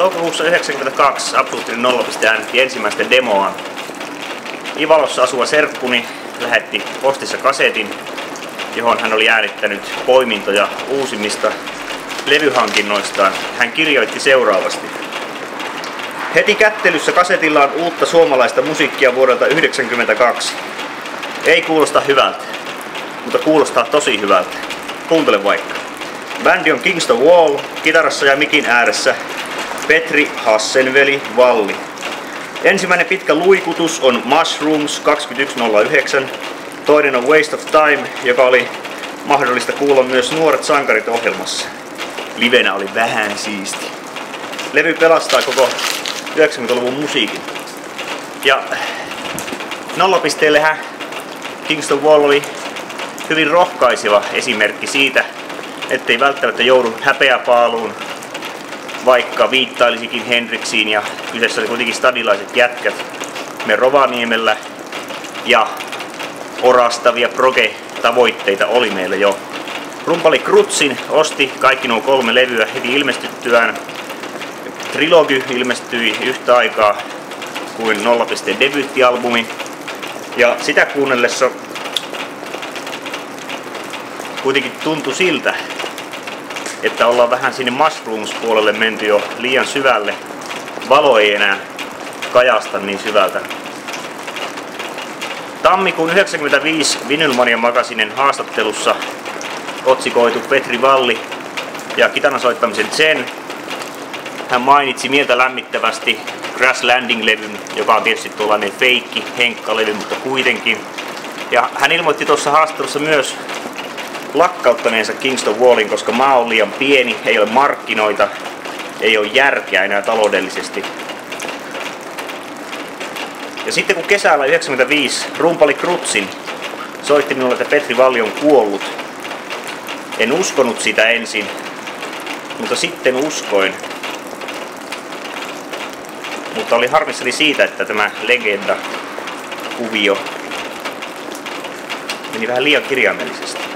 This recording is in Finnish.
Toukokuussa 1992 Absoluuttinen Nollapiste äänitti ensimmäistä demoa. Ivalossa asuva serkkuni lähetti postissa kasetin, johon hän oli äänittänyt poimintoja uusimmista levyhankinnoistaan. Hän kirjoitti seuraavasti. Heti kättelyssä kasetilla on uutta suomalaista musiikkia vuodelta 1992. Ei kuulosta hyvältä, mutta kuulostaa tosi hyvältä. Kuuntele vaikka. Bändi on Kings of Wall, kitarassa ja mikin ääressä Petri Hassenveli Valli. Ensimmäinen pitkä luikutus on Mushrooms 2109. Toinen on Waste of Time, joka oli mahdollista kuulla myös Nuoret sankarit -ohjelmassa. Livenä oli vähän siisti. Levy pelastaa koko 90-luvun musiikin. Ja Nollapisteellehän Kings of Wall oli hyvin rohkaiseva esimerkki siitä, ettei välttämättä joudu häpeäpaaluun, vaikka viittailisikin Henriksiin, ja kyseessä oli kuitenkin stadilaiset jätkät. Me Rovaniemellä ja orastavia proge-tavoitteita oli meillä jo. Rumpali Krutsin osti kaikki nuo 3 levyä heti ilmestyttyään. Trilogy ilmestyi yhtä aikaa kuin Nollapisteen debyyttialbumi. Ja sitä kuunnellessa kuitenkin tuntui siltä, että ollaan vähän sinne Mushrooms-puolelle menty jo liian syvälle. Valo ei enää kajasta niin syvältä. Tammikuun 1995 Vinylmania Magazinen haastattelussa otsikoitu Petri Valli ja kitaran soittamisen Zen. Hän mainitsi mieltä lämmittävästi Crash Landing-levyn, joka on tietysti tuollainen feikki henkkalevy, mutta kuitenkin. Ja hän ilmoitti tuossa haastattelussa myös lakkauttaneensa Kings of Wallin, koska maa on liian pieni, ei ole markkinoita, ei ole järkeä enää taloudellisesti. Ja sitten kun kesällä 1995 rumpali Krutsin soitti minulle, että Petri Valli on kuollut, en uskonut sitä ensin, mutta sitten uskoin. Mutta oli harmissani siitä, että tämä legenda-kuvio meni vähän liian kirjaimellisesti.